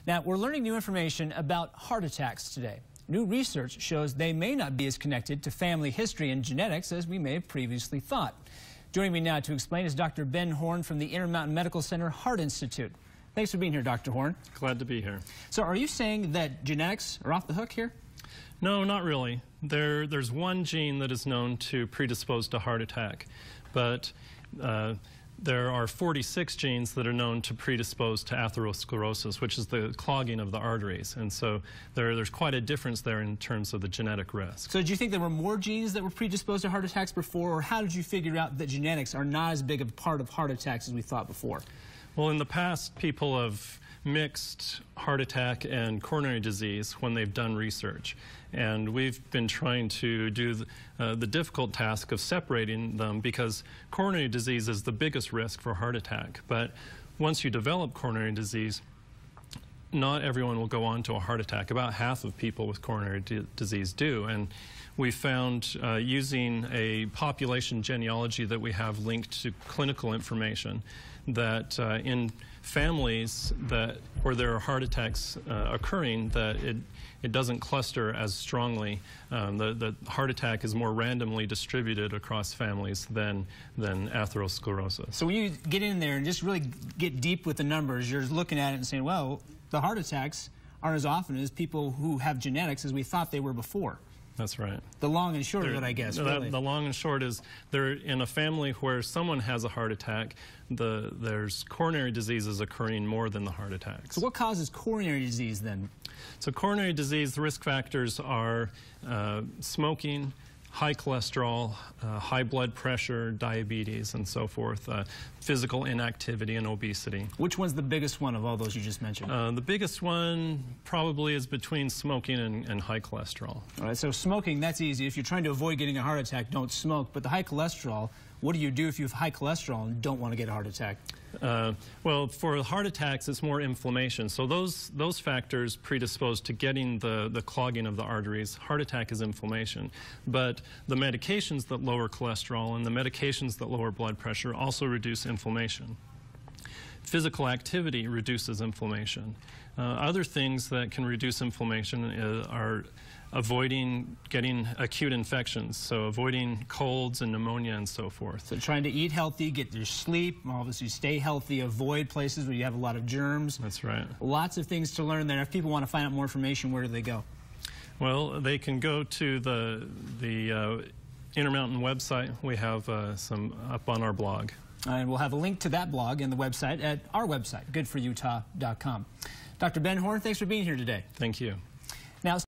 Now, we're learning new information about heart attacks today. New research shows they may not be as connected to family history and genetics as we may have previously thought. Joining me now to explain is Dr. Ben Horne from the Intermountain Medical Center Heart Institute. Thanks for being here, Dr. Horne. Glad to be here. So are you saying that genetics are off the hook here? No, not really. There's one gene that is known to predispose to heart attack, but there are 46 genes that are known to predispose to atherosclerosis, which is the clogging of the arteries. And so there's quite a difference there in terms of the genetic risk. So did you think there were more genes that were predisposed to heart attacks before, or how did you figure out that genetics are not as big a part of heart attacks as we thought before? Well, in the past, people have mixed heart attack and coronary disease when they've done research. And we've been trying to do the difficult task of separating them, because coronary disease is the biggest risk for heart attack. But once you develop coronary disease, not everyone will go on to a heart attack. About half of people with coronary disease do. And we found using a population genealogy that we have linked to clinical information that in families where there are heart attacks occurring, that it doesn't cluster as strongly. The heart attack is more randomly distributed across families than atherosclerosis. So when you get in there and just really get deep with the numbers, you're looking at it and saying, well, the heart attacks aren't as often as people who have genetics as we thought they were before. That's right. The long and short of it, I guess, really. The long and short is, in a family where someone has a heart attack, there's coronary diseases occurring more than the heart attacks. So what causes coronary disease then? So coronary disease, the risk factors are smoking, high cholesterol, high blood pressure, diabetes, and so forth, physical inactivity, and obesity. Which one's the biggest one of all those you just mentioned? The biggest one probably is between smoking and high cholesterol. All right, so smoking, that's easy. If you're trying to avoid getting a heart attack, don't smoke. But the high cholesterol, what do you do if you have high cholesterol and don't want to get a heart attack? Well, for heart attacks, it's more inflammation. So those factors predispose to getting the clogging of the arteries. Heart attack is inflammation. But the medications that lower cholesterol and the medications that lower blood pressure also reduce inflammation. Physical activity reduces inflammation. Other things that can reduce inflammation are avoiding getting acute infections, so avoiding colds and pneumonia and so forth. So trying to eat healthy, get your sleep, obviously stay healthy, avoid places where you have a lot of germs. That's right. Lots of things to learn there. If people want to find out more information, where do they go? Well, they can go to the Intermountain website. We have some up on our blog. And we'll have a link to that blog and the website at our website, goodforutah.com. Dr. Ben Horne, thanks for being here today. Thank you. Now,